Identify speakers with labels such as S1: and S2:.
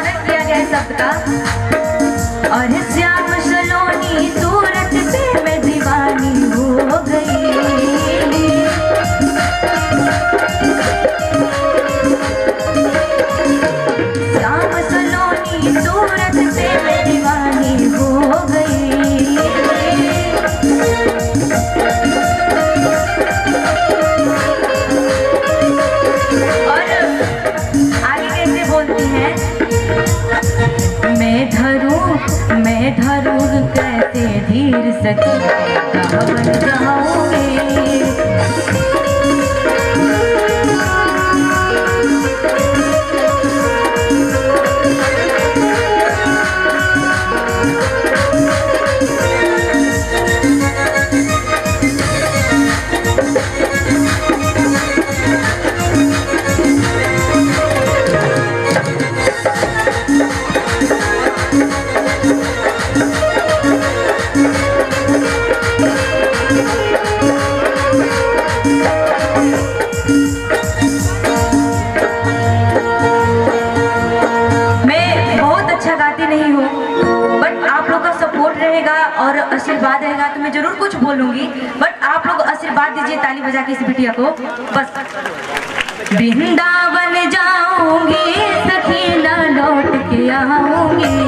S1: वर्णन किया गया है शब्द का। और श्याम सलोनी सूरत पे मैं दीवानी हो गई। श्याम सलोनी सूरत पे मैं दीवानी हो गई। और आगे कैसे बोलती हैं, मैं धरूं कैसे धीर सकी कहाँ बन जाऊंगी। और आशीर्वाद रहेगा तो मैं जरूर कुछ बोलूंगी, बट आप लोग आशीर्वाद दीजिए ताली बजा के इस बिटिया को बस। वृंदावन जाऊंगी सखी ना लौट के आऊंगी।